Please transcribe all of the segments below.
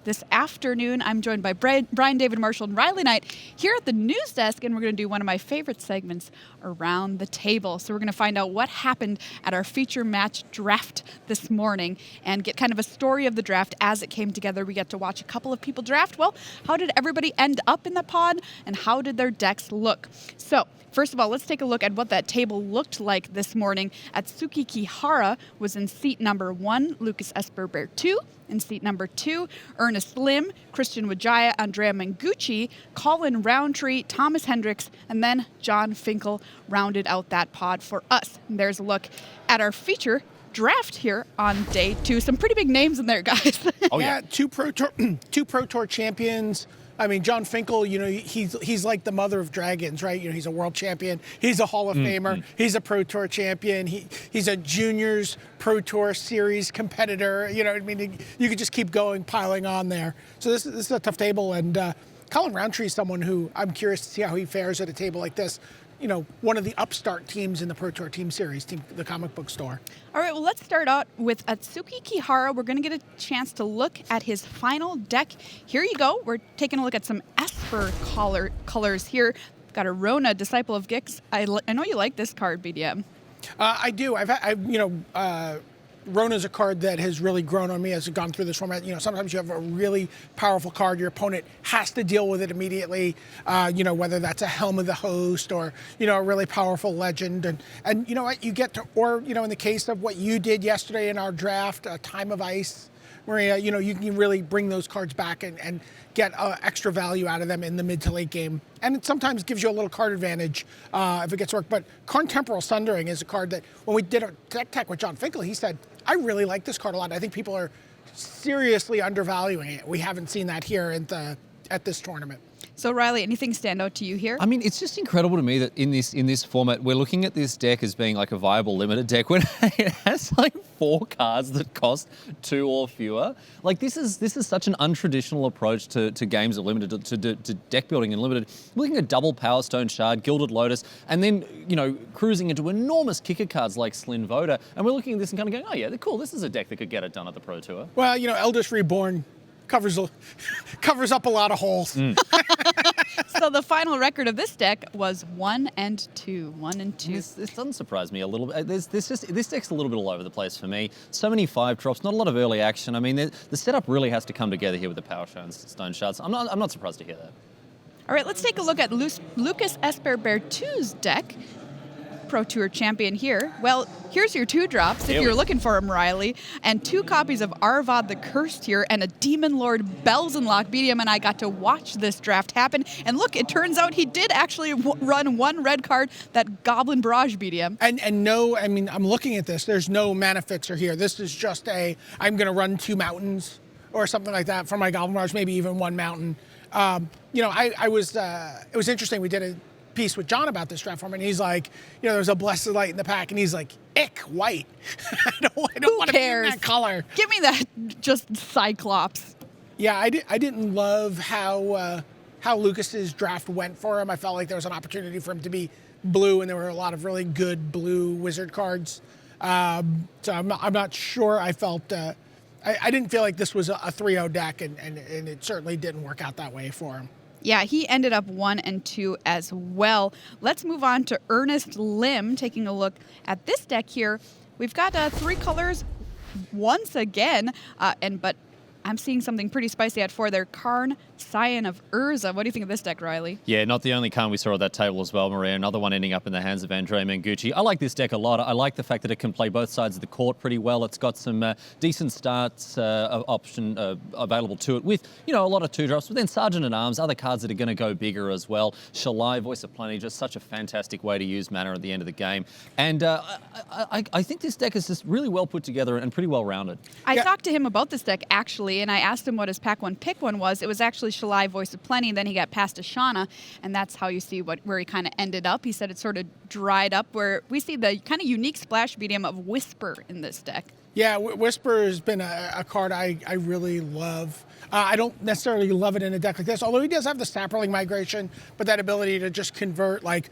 this afternoon. I'm joined by Brian, David Marshall, and Riley Knight here at the news desk, and we're going to do one of my favorite segments, Around the Table. So we're going to find out what happened at our feature match draft this morning and get kind of a story of the draft as it came together. We get to watch a couple of people draft. Well, how did everybody end up in the pod, and how did their decks look? So first of all, let's take a look at what that table looked like this morning. ATSUKI KIHARA was in seat number 1, Lucas ESPER Bear 2. In seat number 2, ERNEST Lim, Christian WIJAYA, ANDREA MENGUCCI, COLLIN ROUNTREE, Thomas HENDRIKS, and then John FINKEL rounded out that pod for us. And there's a look at our feature draft here on day 2. Some pretty big names in there, guys. Oh yeah, two Pro Tour champions. I mean, John Finkel, you know, he's like the mother of dragons, right? You know, he's a world champion. He's a Hall of Famer. He's a Pro Tour champion. He's a juniors Pro Tour series competitor. You know, I mean, you could just keep going, piling on there. So this is a tough table. And Colin Rountree is someone who I'm curious to see how he fares at a table like this. You know, one of the upstart teams in the Pro Tour team series, the comic book store. All right, well, let's start out with ATSUKI KIHARA. We're going to get a chance to look at his final deck. Here you go. We're taking a look at some ESPER colors here. Got a Rona, Disciple of Gix. I know you like this card, BDM. I do. Rona's a card that has really grown on me as I've gone through this format. You know, sometimes you have a really powerful card. Your opponent has to deal with it immediately, you know, whether that's a Helm of the Host or, you know, a really powerful legend. And you know what, you get to, or, you know, in the case of what you did yesterday in our draft, Time of Ice, Maria, you know, you can really bring those cards back and get extra value out of them in the mid to late game. And it sometimes gives you a little card advantage if it gets work. But Karn Temporal Sundering is a card that when we did a deck tech with John Finkel, he said, I really like this card a lot. I think people are seriously undervaluing it. We haven't seen that here at this tournament. So Riley, anything stand out to you here? I mean, it's just incredible to me that in this format, we're looking at this deck as being like a viable limited deck when it has like 4 cards that cost 2 or fewer. Like this is such an untraditional approach to games of limited, to deck building in limited. Looking at double Power Stone Shard, Gilded Lotus, and then, you know, cruising into enormous kicker cards like Slin Voda, and we're looking at this and kind of going, oh yeah, they're cool. This is a deck that could get it done at the Pro Tour. Well, you know, Eldest Reborn covers up a lot of holes. So the final record of this deck was 1 and 2. 1 and 2. This doesn't surprise me a little bit. This deck's a little bit all over the place for me. So many 5 drops, not a lot of early action. I mean, the setup really has to come together here with the Power Stone Shards. I'm not surprised to hear that. All right, let's take a look at Lucas ESPER Bear 2's deck. Pro Tour champion here. Well, here's your 2 drops if you're looking for him, Riley. And 2 copies of Arvad the Cursed here and a Demon Lord Belzenlock. BDM and I got to watch this draft happen. And look, it turns out he did actually run 1 red card, that Goblin Barrage, BDM. And no, I mean, I'm looking at this. There's no mana fixer here. This is just I'm going to run 2 mountains or something like that for my Goblin Barrage, maybe even 1 mountain. You know, it was interesting. We did a piece with John about this draft form, and he's like, you know, there's a Blessed Light in the pack, and he's like, ick, white. I don't want to be in that color. Give me that just Cyclops. Yeah, I didn't love how Lucas's draft went for him. I felt like there was an opportunity for him to be blue, and there were a lot of really good blue wizard cards. So I'm not sure. I felt I didn't feel like this was a 3-0 deck, and it certainly didn't work out that way for him. Yeah, he ended up 1 and 2 as well. Let's move on to ERNEST Lim, taking a look at this deck here. We've got 3 colors once again, but I'm seeing something pretty spicy at 4 there. Karn, Scion of Urza. What do you think of this deck, Riley? Yeah, not the only Karn we saw at that table as well, Maria. Another one ending up in the hands of Andrea Mengucci. I like this deck a lot. I like the fact that it can play both sides of the court pretty well. It's got some decent starts option available to it with, you know, a lot of 2-drops. But then Sergeant at Arms, other cards that are going to go bigger as well. Shalai, Voice of Plenty, just such a fantastic way to use mana at the end of the game. And I think this deck is just really well put together and pretty well rounded. I talked to him about this deck, actually, and I asked him what his pack 1 pick 1 was. It was actually Shalai, Voice of Plenty, and then he got past Ashana, and that's how you see where he kind of ended up. He said it sort of dried up, where we see the kind of unique splash medium of Whisper in this deck. Yeah, Whisper has been a card I really love. I don't necessarily love it in a deck like this, although he does have the Sapperling migration, but that ability to just convert like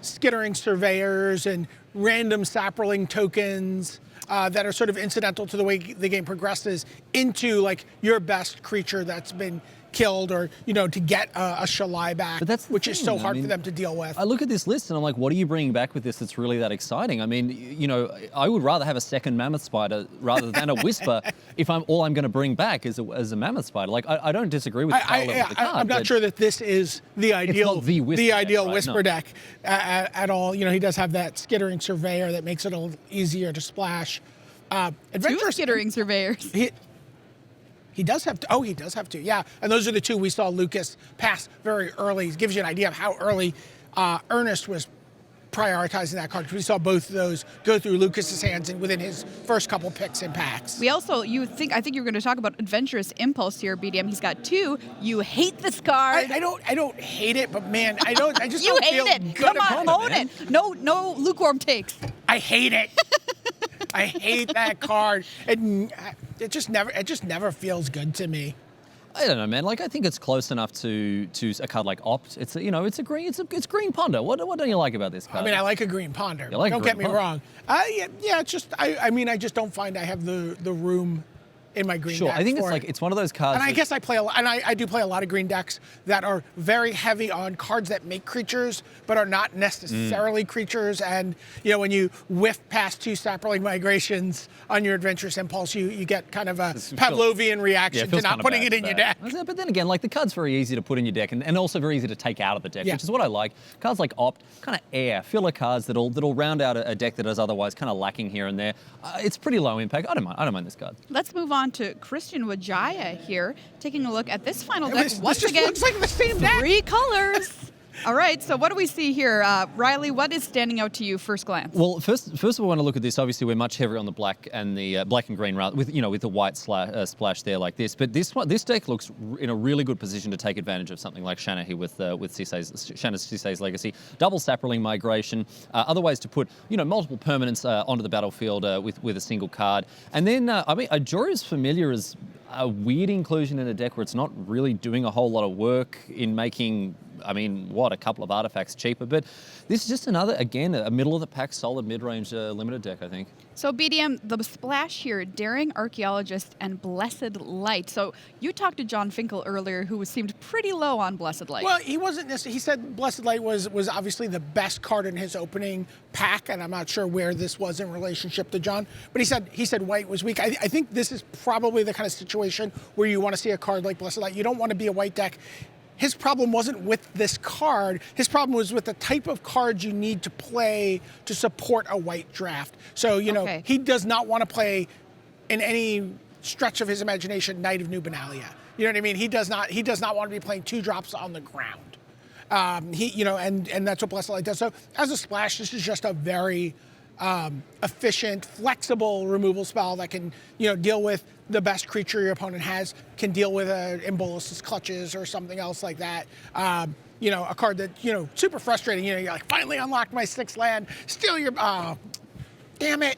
Skittering Surveyors and random Sapperling tokens that are sort of incidental to the way the game progresses into like your best creature that's been killed, or to get a Shalai back, but that's which is so hard for them to deal with. I look at this list and I'm like, what are you bringing back with this that's really that exciting? I mean, I would rather have a second Mammoth Spider rather than a Whisper if all I'm going to bring back is a Mammoth Spider. Like, I don't disagree with the power level of the card. I'm not sure that this is the ideal, Whisper deck at all. He does have that Skittering Surveyor that makes it a little easier to splash. Two Skittering Surveyors. He does have to. Oh, he does have to. Yeah, and those are the two we saw Lucas pass very early. It gives you an idea of how early Ernest was prioritizing that card. We saw both of those go through Lucas's hands and within his first couple picks and packs. We also, I think you're going to talk about Adventurous Impulse here, BDM. He's got two. You hate this card. I don't hate it, but man, I just you don't hate feel it. good Come on, own it. No lukewarm takes. I hate it. I hate that card. It just never feels good to me. I don't know, man. Like, I think it's close enough to a card like Opt. It's green Ponder. What don't you like about this card? I mean, I like a green Ponder. You like don't get me Ponder. wrong. Yeah. It's just I just don't find I have the room in my green Sure, deck I think for it's one of those cards. And I guess I play a lot, and I do play a lot of green decks that are very heavy on cards that make creatures, but are not necessarily creatures. And when you whiff past two Sapperling Migrations on your Adventurous Impulse, you get kind of a Pavlovian reaction to not putting it in your deck. But then again, like, the card's very easy to put in your deck, and also very easy to take out of the deck, which is what I like. Cards like Opt, kind of filler cards that'll round out a deck that is otherwise kind of lacking here and there. It's pretty low impact. I don't mind this card. Let's move on to Christian WIJAYA here, taking a look at this final deck. Once this again, looks like the same deck. 3 colors. All right, so what do we see here? Riley, what is standing out to you first glance? Well, first of all, when I look at this, obviously we're much heavier on the black and the black and green, with the white splash there like this. But this deck looks in a really good position to take advantage of something like Shanahy with Sisei's Legacy, double Sapperling Migration, other ways to put multiple permanents onto the battlefield with a single card. And then Ajora's Familiar is a weird inclusion in a deck where it's not really doing a whole lot of work in making, a couple of artifacts cheaper. But this is just another, again, a middle-of-the-pack, solid mid-range limited deck, I think. So, BDM, the splash here, Daring Archaeologist and Blessed Light. So, you talked to John Finkel earlier, who seemed pretty low on Blessed Light. Well, he wasn't necessarily. He said Blessed Light was obviously the best card in his opening pack, and I'm not sure where this was in relationship to John. But he said White was weak. I think this is probably the kind of situation where you want to see a card like Blessed Light. You don't want to be a White deck. His problem wasn't with this card. His problem was with the type of cards you need to play to support a White draft. So, he does not want to play, in any stretch of his imagination, Knight of New Benalia. You know what I mean? He does not want to be playing 2 drops on the ground. And that's what Blessed Light does. So as a splash, this is just a very efficient, flexible removal spell that can, deal with the best creature your opponent has, can deal with Embolus's Clutches or something else like that. A card that, super frustrating. You're like, finally unlocked my 6th land, steal your, damn it.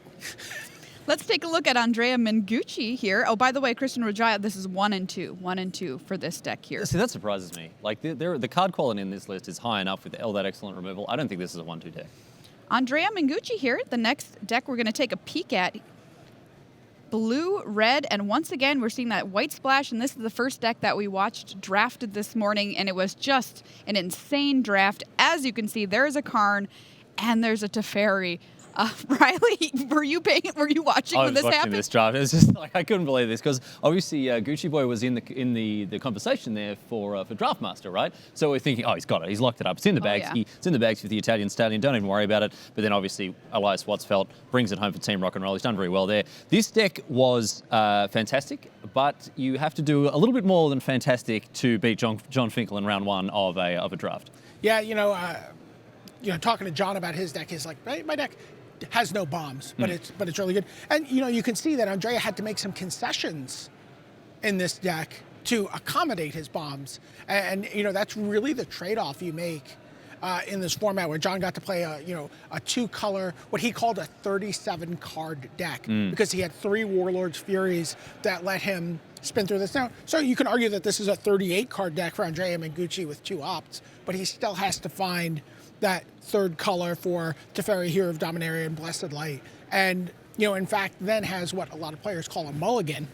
Let's take a look at ANDREA MENGUCCI here. Oh, by the way, Christian WIJAYA, this is 1 and 2. 1 and 2 for this deck here. See, that surprises me. Like, the card quality in this list is high enough with all that excellent removal. I don't think this is a 1-2 deck. ANDREA MENGUCCI here. The next deck we're going to take a peek at. Blue, red, and once again, we're seeing that white splash, and this is the first deck that we watched drafted this morning, and it was just an insane draft. As you can see, there's a Karn, and there's a Teferi. Riley, were you watching when this happened? I was watching this draft. It was just like, I couldn't believe this, because obviously Gucci Boy was in the conversation there for Draftmaster, right? So we're thinking, oh, he's got it, he's locked it up, it's in the bags, it's in the bags for the Italian Stallion, don't even worry about it. But then obviously Elias Watsfeld brings it home for Team Rock and Roll. He's done very well there. This deck was fantastic, but you have to do a little bit more than fantastic to beat John Finkel in round 1 of a draft. Yeah, talking to John about his deck, he's like, my deck has no bombs, but it's really good. And you can see that ANDREA had to make some concessions in this deck to accommodate his bombs, and that's really the trade-off you make in this format, where John got to play a 2-color, what he called a 37-card deck, because he had 3 Warlord's Furies that let him spin through this. Now, so you can argue that this is a 38-card deck for ANDREA MENGUCCI with 2 opts, but he still has to find that 3rd color for Teferi, Hero of Dominaria, and Blessed Light. And in fact, then has what a lot of players call a mulligan.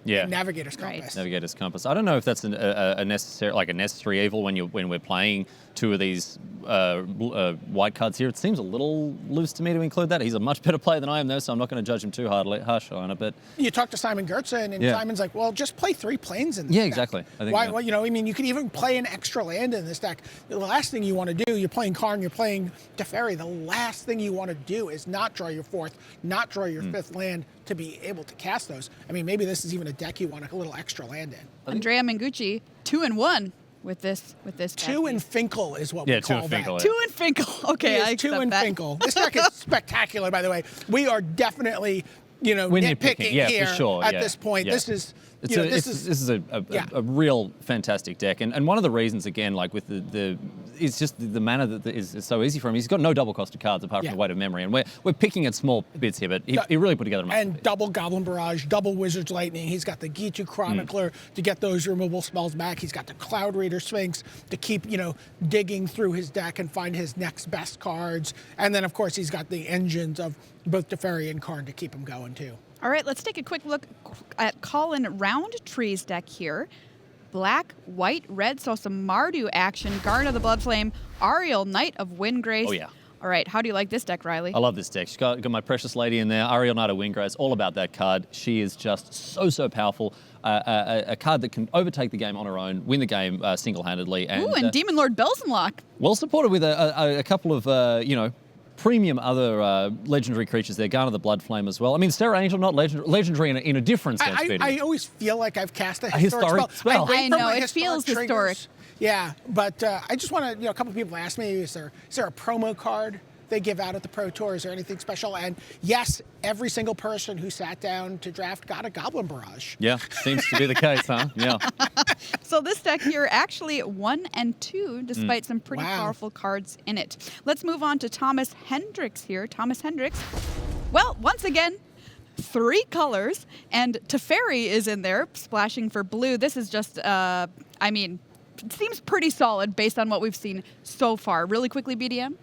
Yeah. Navigator's Right. Compass. Navigator's Compass. I don't know if that's a necessary evil when we're playing two of these white cards here. It seems a little loose to me to include that. He's a much better player than I am, though, so I'm not going to judge him too harshly on it. But you talk to Simon Gertzen, and Simon's like, "Well, just play 3 planes in this deck." Exactly. I think Why? Well, I mean, you could even play an extra land in this deck. The last thing you want to do, you're playing Karn, you're playing Teferi. The last thing you want to do is not draw your 4th, not draw your 5th land to be able to cast those. I mean, maybe this is even a deck you want a little extra land in. Andrea Mengucci, 2-1 with this. 2 in Finkel is what we call that. 2 in Finkel. 2 in Finkel. Okay, I accept 2 in that. Finkel. This deck is spectacular, by the way. We are definitely, nitpicking here for sure. at this point. Yeah. This is, this is a real fantastic deck, and one of the reasons, again, like with it's just the mana that is so easy for him. He's got no double costed cards apart from the weight of memory, and we're picking at small bits here, but he really put together a and double Goblin Barrage, double Wizard's Lightning. He's got the Gitu Chronicler to get those removal spells back. He's got the Cloud Raider Sphinx to keep digging through his deck and find his next best cards, and then of course he's got the engines of both Teferi and Karn to keep him going too. All right, let's take a quick look at COLLIN Rountree's deck here. Black, white, red, so some Mardu action. Garden of the Bloodflame, Ariel, Knight of Windgrace. Oh, yeah. All right, how do you like this deck, Riley? I love this deck. She's got my precious lady in there, Ariel, Knight of Windgrace, all about that card. She is just so powerful. A card that can overtake the game on her own, win the game single-handedly. And Demon Lord Belzenlock. Well supported with a couple of, premium other legendary creatures there. Garden of the Bloodflame as well. I mean, Sarah Angel, not legendary in a different sense. I always feel like I've cast a historic spell. I know, it feels historic. Yeah, but I just want to, a couple of people asked me, is there a promo card they give out at the Pro Tour? Is there anything special? And yes, every single person who sat down to draft got a Goblin Barrage. Yeah, seems to be the case, huh? Yeah. So this deck here actually 1 and 2, despite some pretty powerful cards in it. Let's move on to Thomas Hendricks here. Thomas Hendricks, well, once again, 3 colors, and Teferi is in there, splashing for blue. This is just, it seems pretty solid based on what we've seen so far. Really quickly, BDM?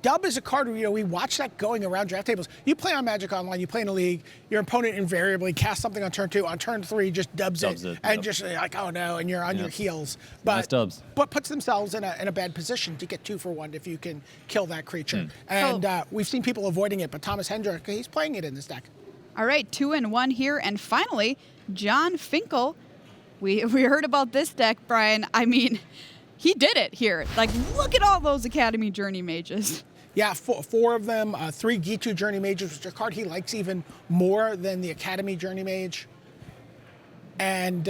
Dub is a card where, we watch that going around draft tables. You play on Magic Online, you play in a league, your opponent invariably casts something on turn 2, on turn 3 just dubs it. And just like, oh no, and you're on your heels. But, nice dubs. But puts themselves in a bad position to get 2 for 1 if you can kill that creature. And we've seen people avoiding it, but Thomas Hendrick, he's playing it in this deck. All right, 2 and 1 here. And finally, John Finkel. We heard about this deck, Brian. I mean, he did it here. Like, look at all those Academy Journey Mages. Yeah, 4 of them, 3 Gitu Journey Mages, which is a card he likes even more than the Academy Journey Mage. And,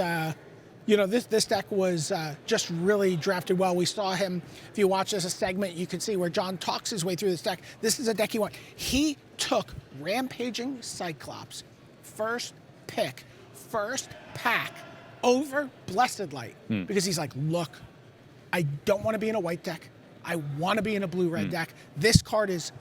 this deck was just really drafted well. We saw him, if you watch this a segment, you can see where John talks his way through this deck. This is a deck he won. He took Rampaging Cyclops, first pick, first pack, over Blessed Light, because he's like, look, I don't want to be in a white deck. I want to be in a blue-red deck. This card is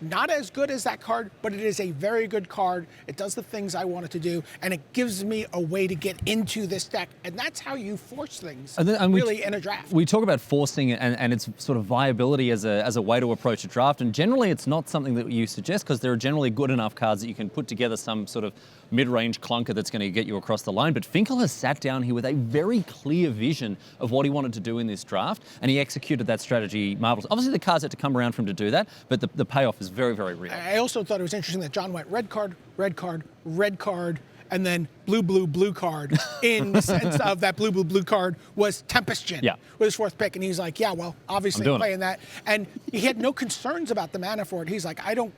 not as good as that card, but it is a very good card. It does the things I want it to do, and it gives me a way to get into this deck. And that's how you force things really in a draft. We talk about forcing and its sort of viability as a way to approach a draft, and generally it's not something that you suggest because there are generally good enough cards that you can put together some sort of mid-range clunker that's going to get you across the line. But Finkel has sat down here with a very clear vision of what he wanted to do in this draft, and he executed that strategy marvelously. Obviously, the cards had to come around for him to do that, but the payoff is very, very real. I also thought it was interesting that John went red card, red card, red card, and then blue, blue, blue card in the sense of that blue, blue, blue card was Tempest Djinn with his 4th pick. And he's like, yeah, well, obviously playing that. And he had no concerns about the mana for it. He's like, I don't,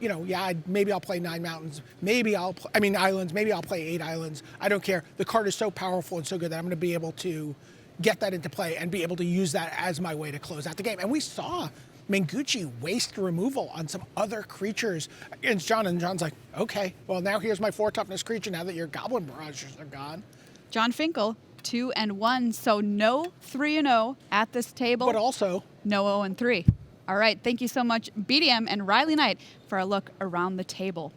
maybe I'll play 9 mountains. Islands. Maybe I'll play 8 islands. I don't care. The card is so powerful and so good that I'm going to be able to get that into play and be able to use that as my way to close out the game. And we saw Mengucci waste removal on some other creatures against John, and John's like, okay, well, now here's my 4 toughness creature now that your Goblin Barrages are gone. John Finkel, 2 and 1, so no 3 and 0 at this table. But also no 0 and 3. All right, thank you so much, BDM and Riley Knight, for a look around the table.